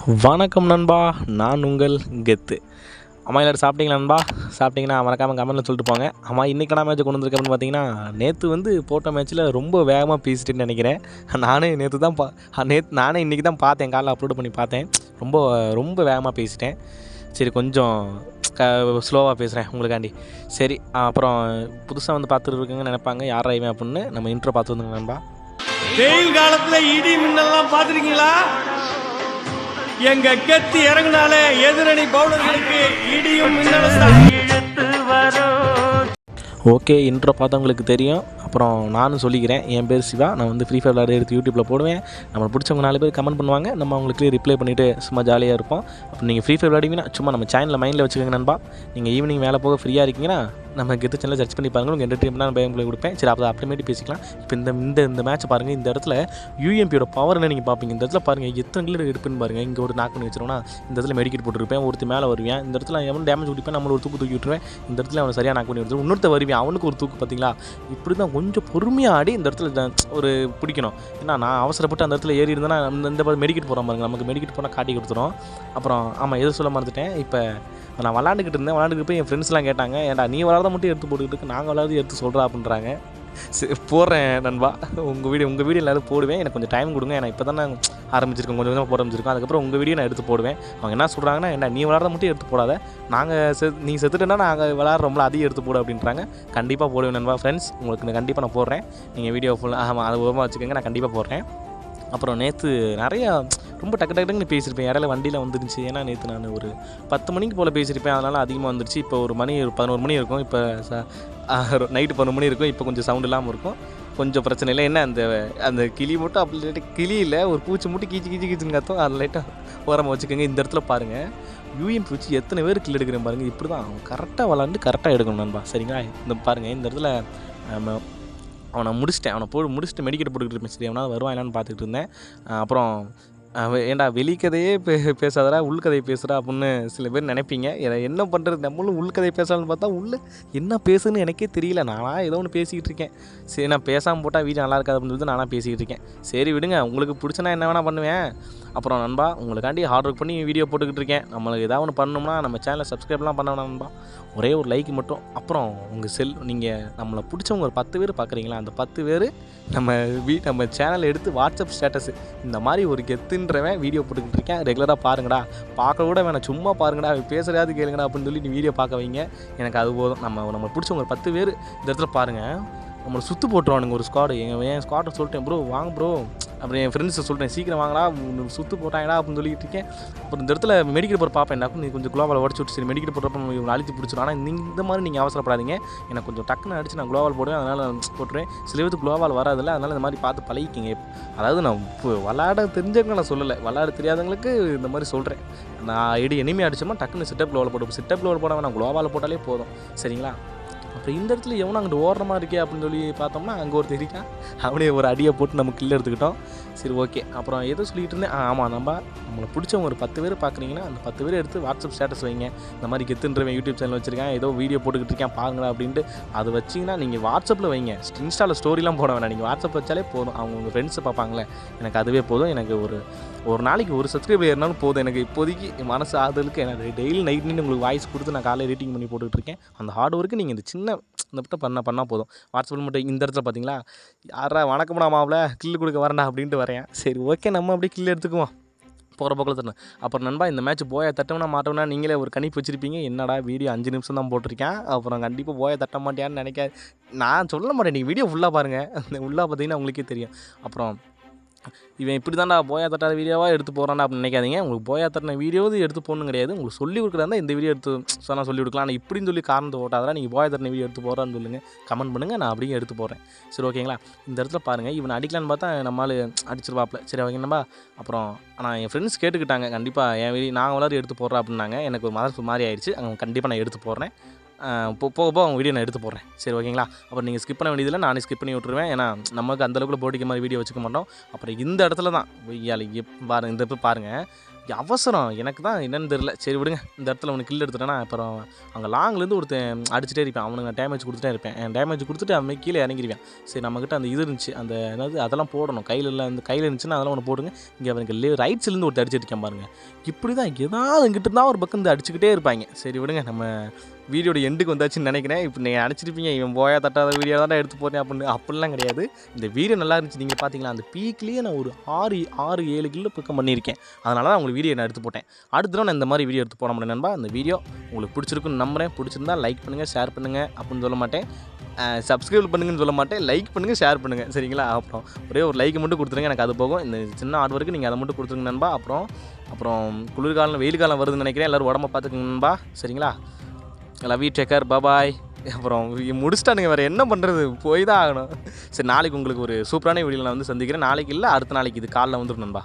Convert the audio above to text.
வணக்கம் நண்பா, நான் உங்கள் கெத்து. அம்மா எல்லாரும் சாப்பிட்டீங்களா நண்பா? சாப்பிட்டீங்கன்னா மறக்காமல் கமெண்ட்டில் சொல்லிட்டு போங்க. ஆமாம், இன்றைக்கி என்ன மேட்ச் கொண்டு வந்திருக்கேன் அப்படின்னு பார்த்தீங்கன்னா, நேற்று போட்ட மேட்ச்சில் ரொம்ப வேகமாக பேசிட்டேன்னு நினைக்கிறேன். நானே நானே இன்றைக்கி தான் பார்த்தேன், காலைல அப்லோட் பண்ணி பார்த்தேன். ரொம்ப ரொம்ப வேகமாக பேசிட்டேன். சரி, கொஞ்சம் ஸ்லோவாக பேசுகிறேன் உங்களுக்காண்டி. சரி, அப்புறம் புதுசாக பார்த்துட்டு இருக்கீங்கன்னு நினைப்பாங்க, யார் இவன் அப்படின்னு. நம்ம இன்ட்ரோ பார்த்து வந்துங்க நண்பா. வெயில் காலத்தில் இடி மின்னல்லாம் பார்த்துருக்கீங்களா? எங்க கெத்து இறங்கினாலே எதிரணி பவுலர்களுக்கு இடியும் மின்னலும். ஓகே, இன்ட்ரோ பார்த்தவங்களுக்கு தெரியும். அப்புறம் நானும் சொல்லிக்கிறேன், என் பேர் சிவா. நான் ஃப்ரீ ஃபயர் விளையாட எடுத்து யூடியூப்பில் போடுவேன். நம்மளுக்கு பிடிச்சவங்க 4 பேர் கமெண்ட் பண்ணுவாங்க, நம்ம அவங்களுக்கு ரிப்ளை பண்ணிவிட்டு சும்மா ஜாலியாக இருப்போம். அப்போ நீங்கள் ஃப்ரீ ஃபயர் விளையாடுவீங்கன்னா சும்மா நம்ம சேனலில் மைண்டில் வச்சுக்கோங்க நண்பா. நீங்கள் ஈவினிங் வேலை போக ஃப்ரீயாக இருக்கீங்கன்னா நம்ம கெத்து சேனலில் சர்ச் பண்ணி பாருங்கள். உங்களுக்கு என்டர்டைன்மெண்ட்டான பயங்களை கொடுப்பேன். சரி, அப்போ அப்புறமேட்டு பேசிக்கலாம். இப்போ இந்த மேட்ச் பாருங்கள். இந்த இடத்துல யூஎம்பியோட பவர் என்ன நீங்கள் பார்ப்பீங்க. இந்த இடத்துல பாருங்கள், எத்தனை கிலோ எடுப்புன்னு பாருங்கள். இங்கே ஒரு நாக் பண்ணி வச்சிருவோம்னா இந்த இடத்துல மெடிக்கெட் போட்டுருப்பேன். ஒருத்தர் மேலே வருவேன். இந்த இடத்துல எவன் டேமேஜ் கொடுப்பேன், நம்மளை ஒரு தூக்கி விட்டுருவேன். இந்த இடத்துல அவனை சரியாக நாக் பண்ணி வச்சுருவோம். இன்னொருத்த வருவேன், அவனுக்கு ஒரு தூக்கு. பார்த்தீங்களா, இப்படி தான் கொஞ்சம் பொறுமையாக ஆடி இந்த இடத்துல ஒரு பிடிக்கணும். ஏன்னா நான் அவசரப்பட்டு அந்த இடத்துல ஏறி இருந்தேன்னா இந்த மெடிக்கெட் போகிற பாருங்க, நமக்கு மெடிக்கெட் போனால் காட்டி கொடுத்துரும். அப்புறம் ஆமாம், எது சொல்ல மறந்துட்டேன். இப்போ நான் விளாண்டுக்கிட்டு போய் என் ஃப்ரெண்ட்ஸ்லாம் கேட்டாங்க, ஏன்டா நீ விளாட மட்டும் எடுத்து போட்டுக்கிட்டு நாங்கள் விளாட்றது எடுத்து சொல்கிறா அப்படின்றாங்க. சரி, போடுறேன் நண்பா. உங்கள் வீடியோ எல்லோரும் போடுவேன். எனக்கு கொஞ்சம் டைம் கொடுங்க. ஏன்னா இப்போ தான் நான் ஆரம்பிச்சிருக்கேன், கொஞ்சம் கொஞ்சமாக போட ஆரம்பிச்சிருக்கோம். அதுக்கப்புறம் உங்கள் வீடியோ நான் எடுத்து போடுவேன். அவங்க என்ன சொல்கிறாங்கன்னா, ஏன்டா நீ விளாட மட்டும் எடுத்து போடாத, நீ செத்துட்டேன்னா நாங்கள் விளாட்றோம்ல அதையும் எடுத்து போட அப்படின்றாங்க. கண்டிப்பாக போடுவேன் நண்பா. ஃப்ரெண்ட்ஸ், உங்களுக்கு கண்டிப்பாக நான் போடுறேன். நீங்கள் வீடியோ ஃபுல்லாக ஆமாம் அது ஓரமாக வச்சுக்கோங்க, நான் கண்டிப்பாக போடுறேன். அப்புறம் நேற்று நிறையா ரொம்ப டக்குன்னு பேசியிருப்பேன். இடையில வண்டியில் வந்துருந்துச்சு. ஏன்னா நேற்று நான் ஒரு 10 மணிக்கு போல் பேசியிருப்பேன், அதனால் அதிகமாக வந்துருச்சு. இப்போ ஒரு 11 மணி இருக்கும். இப்போ நைட்டு 11 மணி இருக்கும். இப்போ கொஞ்சம் சவுண்ட் இல்லாமல் இருக்கும், கொஞ்சம் பிரச்சனை இல்லை. என்ன அந்த கிளி மட்டும் அப்படி லைட்டாக கிளி இல்லை, ஒரு பூச்சி மட்டும் கீச்சுன்னு கத்தோம். அது லைட்டாக ஓரமாக வச்சுக்கோங்க. இந்த இடத்துல பாருங்கள், யூஎம்பி வச்சு எத்தனை பேர் கில் எடுக்கிறேன் பாருங்கள். இப்படி தான் அவன் கரெக்டாக விளாண்டு கரெக்டாக எடுக்கணும் நண்பா. சரிங்களா, இந்த பாருங்கள், இந்த இடத்துல அவனை முடிச்சுட்டு மெடிக்கெட் போட்டுக்கிட்டு இருப்பேன். சரி, அவனால் வருவான் என்னன்னு பார்த்துக்கிட்டு இருந்தேன். அப்புறம் ஏன்டா வெளிக்கதையே பேசாதடா, உள்கதையை பேசுகிறா அப்படின்னு சில பேர் நினைப்பீங்க. என்ன பண்ணுறது, நம்மளும் உள்கதை பேசலான்னு பார்த்தா என்ன பேசுன்னு எனக்கே தெரியல. நானாக ஏதோ ஒன்று பேசிக்கிட்டு இருக்கேன். சரி, நான் பேசாமல் போட்டால் வீடியோ நல்லா இருக்காது அப்படின்னு நானாக பேசிக்கிட்டு இருக்கேன். சரி விடுங்க, உங்களுக்கு பிடிச்சனா என்ன வேணால் பண்ணுவேன். அப்புறம் நண்பா, உங்களுக்காண்டி ஹார்ட் ஒர்க் பண்ணி வீடியோ போட்டுக்கிட்டு இருக்கேன். நம்மளுக்கு ஏதாவது ஒன்று பண்ணணும்னா நம்ம சேனலை சப்ஸ்கிரைப்லாம் பண்ண வேணாம் நண்பா, ஒரே ஒரு லைக் மட்டும். அப்புறம் உங்கள் நீங்கள் நம்மளை பிடிச்சவங்க ஒரு 10 பேர் பார்க்குறீங்களா, அந்த 10 பேர் நம்ம சேனலை எடுத்து வாட்ஸ்அப் ஸ்டேட்டஸு இந்த மாதிரி ஒரு கெத்துன்றவன் வீடியோ போட்டுக்கிட்டு இருக்கேன், ரெகுலராக பாருங்கடா, பார்க்க கூட வேணாம், சும்மா பாருங்கடா, பேசுகிறதாவது கேளுங்கடா அப்படின்னு சொல்லி நீ வீடியோ பார்க்க வைங்க. எனக்கு அது போதும். நம்ம பிடிச்சவங்க ஒரு 10 பேர் இந்த இடத்துல பாருங்கள். நம்மளை சுற்று போட்டுருவானுங்க ஒரு ஸ்குவாடு. என் ஸ்குவாட்டை சொல்லிட்டேன், ப்ரோ வாங்க ப்ரோ. அப்புறம் என் ஃப்ரெண்ட்ஸை சொல்லிட்டேன், சீக்கிரம் வாங்கடா, சுற்று போட்டாங்கடா அப்படின்னு சொல்லிட்டு இருக்கேன். அப்புறம் இந்த இடத்துல மெடிக்கல் போகிற பார்ப்பேன், நீ கொஞ்சம் குளோவால் உடச்சு விட்டு சரி மெடிக்கல் போடுறப்ப அழுத்தி பிடிச்சிடும். ஆனால் இந்த மாதிரி நீங்கள் அவசரப்படாதீங்க. எனக்கு கொஞ்சம் டக்குன்னு அடிச்சு நான் குளோவால் போடுவேன், அதனால் போட்டுருவேன். சில பேருக்கு குளோவால் வராதில்ல, அதனால் இந்த மாதிரி பார்த்து பழகிக்கிங்க. அதாவது நான் இப்போ விளாட தெரிஞ்சவங்க நான் சொல்லலை, விளாட தெரியாதவங்களுக்கு இந்த மாதிரி சொல்கிறேன். நான் எனிமே அடிச்சோம்னா டக்குன்னு சிட்டப் குளோவால் போட்டு, சிட்டப் குளோவால் போட வேணாம், குளோவால் போட்டாலே போதும். சரிங்களா, அப்புறம் இந்த இடத்துல எவனும் அங்கிட்டு ஓடுற மாதிரி இருக்கே அப்படின்னு சொல்லி பார்த்தோம்னா அங்கே ஒரு தெரியும், அப்படியே ஒரு அடியை போட்டு நம்ம கில்ல எடுத்துக்கிட்டோம். சரி, ஓகே. அப்புறம் எதோ சொல்லிகிட்டு இருந்தேன். ஆமாம், நம்மளை பிடிச்சவங்க ஒரு 10 பேர் பார்க்குறீங்கன்னா அந்த 10 பேர் எடுத்து வாட்ஸ்அப் ஸ்டேட்டஸ் வைங்க. இந்த மாதிரி கெத்துன்றவன் யூடியூப் சேனல் வச்சுருக்கேன், ஏதோ வீடியோ போட்டுக்கிட்டு இருக்கேன் பாருங்களா அப்படின்ட்டு. அது வச்சிங்கன்னா நீங்கள் வாட்ஸ்அப்பில் வைங்க. இன்ஸ்டாவில் ஸ்டோரிலாம் போட வேணாம், நீங்கள் வாட்ஸ்அப் வச்சாலே போதும். அவங்க உங்கள் ஃப்ரெண்ட்ஸை பார்ப்பாங்களே, எனக்கு அதுவே போதும். எனக்கு ஒரு நாளைக்கு ஒரு சப்ஸ்கிரைபர் ஏறினாலும் போதும். எனக்கு இப்போதைக்கு மனசு ஆதலுக்கு எனக்கு டெய்லி நைட் உங்களுக்கு வாய்ஸ் கொடுத்து நான் காலையில் ரீட்டிங் பண்ணி போட்டுக்கிட்டு இருக்கேன். அந்த ஹார்ட் ஒர்க்கு நீங்கள் இந்த மட்டும் பண்ணால் போதும். வாட்ஸ்அப்பில் மட்டும் இந்த இடத்துல பார்த்தீங்களா, யாரா வணக்கம்டா மாவில் கில்லு கொடுக்க வரேன்டா அப்படின்ட்டு வரேன். சரி, ஓகே, நம்ம அப்படியே கில்லு எடுத்துக்குவோம் போகிற போக்கில் தரணும். அப்புறம் நண்பா, இந்த மேட்ச் போயை தட்டவனா மாட்டோம்னா நீங்களே ஒரு கணிப்பு வச்சுருப்பீங்க, என்னடா வீடியோ 5 நிமிஷம் தான் போட்டிருக்கேன், அப்புறம் கண்டிப்பாக போயை தட்ட மாட்டியான்னு நினைக்காது. நான் சொல்ல மாட்டேன், நீங்கள் வீடியோ ஃபுல்லாக பாருங்கள், அந்த ஃபுல்லாக பார்த்தீங்கன்னா உங்களுக்கே தெரியும். அப்புறம் இவன் இப்படி தான்டா போயா தட்டாத வீடியோவாக எடுத்து போகிறான்டா அப்படின்னு நினைக்காதீங்க. உங்களுக்கு போயா தட்டின வீடியோவும் எடுத்து போடணும் கிடையாது. உங்களுக்கு சொல்லி கொடுக்குறதா இந்த வீடியோ எடுத்து சொன்னால் சொல்லி கொடுக்கலாம். ஆனால் இப்படின்னு சொல்லி காரணத்தை ஓட்டாதான் நீங்கள் போயா தட்டின வீடியோ எடுத்து போகிறான்னு சொல்லுங்கள், கமெண்ட் பண்ணுங்கள், நான் அப்படியே எடுத்து போடுறேன். சரி, ஓகேங்களா. இந்த இடத்துல பாருங்கள், இவனை அடிக்கலான்னு பார்த்தா நம்மளால் அடிச்சிருவாப்பில். சரி, ஓகேங்கண்ணா. அப்புறம் ஆனால் என் ஃப்ரெண்ட்ஸ் கேட்டுக்கிட்டாங்க, கண்டிப்பாக என் வீடியோ நாங்கள் எல்லாரும் எடுத்து போடுறோம் அப்படின்னாங்க. எனக்கு ஒரு மதர் மாதிரி ஆயிடுச்சு. அவங்க கண்டிப்பாக நான் எடுத்து போடுறேன். போக அவங்க வீடியோ நான் எடுத்து போடுறேன். சரி, ஓகேங்களா. அப்புறம் நீங்கள் ஸ்கிப் பண்ண வேண்டியதில்லை, நானே ஸ்கிப் பண்ணி விட்டுருவேன். ஏன்னா நமக்கு அந்தளவுக்கு போட்டிக்க மாதிரி வீடியோ வச்சுக்க மாட்டோம். அப்புறம் இந்த இடத்துல தான் பாருங்கள், இந்த இப்போ பாருங்கள், அவசரம் எனக்கு தான் என்னன்னு தெரில. சரி விடுங்க, இந்த இடத்துல அவனுக்கு கில் எடுத்துட்டேன்னா அப்புறம் அங்கே லாங்லேருந்து ஒருத்தன் அடிச்சுட்டே இருப்பேன். அவனுக்கு நான் டேமேஜ் கொடுத்துட்டே இருப்பேன். டேமேஜ் கொடுத்துட்டு அவன் கீழே இறங்கிடுவேன். சரி நம்மக்கிட்ட அந்த இது இருந்துச்சு, அந்த என்னது அதெல்லாம் போடணும் கையில் இல்லை, அந்த கையில் இருந்துச்சுன்னா அதெல்லாம் ஒன்று போடுங்க. இங்கே அவனுக்கு ரைட் சைட்லேருந்து ஒருத்தர் அடிச்சுட்டு இருக்கேன் பாருங்கள். இப்படி தான் ஏதாவது எங்கிட்ட இருந்தால் ஒரு பக்கம் இந்த அடிச்சுக்கிட்டே இருப்பாங்க. சரி விடுங்க, நம்ம வீடியோட எண்டுக்கு வந்தாச்சுன்னு நினைக்கிறேன். இப்போ நீங்கள் நினச்சிருப்பீங்க இவன் போயா தட்டாத வீடியோ தான் எடுத்து போகிறேன் அப்படின்னு. அப்படிலாம் கிடையாது. இந்த வீடியோ நல்லா இருந்துச்சு. நீங்கள் பார்த்தீங்களா அந்த பீக்லேயே நான் ஒரு 6-7 கிலோ பக்கம் பண்ணியிருக்கேன். அதனால தான் உங்களுக்கு வீடியோ நான் எடுத்து போட்டேன். அடுத்த தடவை நான் இந்த மாதிரி வீடியோ எடுத்து போட முடியும் நண்பா. அந்த வீடியோ உங்களுக்கு பிடிச்சிருக்குன்னு நம்புகிறேன். பிடிச்சிருந்தா லைக் பண்ணுங்கள், ஷேர் பண்ணுங்கள் அப்படின்னு சொல்ல மாட்டேன். சப்ஸ்கிரைப் பண்ணுங்கன்னு சொல்ல மாட்டேன். லைக் பண்ணுங்கள், ஷேர் பண்ணுங்கள், சரிங்களா? அப்புறம் ஒரே ஒரு லைக் மட்டும் கொடுத்துருங்க, எனக்கு அது போகும். இந்த சின்ன ஆர்ட் ஒர்க்கு நீங்கள் அதை மட்டும் கொடுத்துருங்க நண்பா. அப்புறம் குளிர்காலம் வெயில் காலம் வருதுன்னு நினைக்கிறேன். எல்லோரும் உடம்ப பார்த்துக்குங்க நண்பா, சரிங்களா? லவ் யூ, டேக் கேர், பாய். அப்புறம் முடிச்சிட்டானுங்க, வேறு என்ன பண்ணுறது, போய் தான் ஆகணும். சரி நாளைக்கு உங்களுக்கு ஒரு சூப்பரான வீடியோவில் நான் வந்து சந்திக்கிறேன். நாளைக்கு இல்லை அடுத்த நாளைக்கு இது காலைல வந்துடும் நண்பா.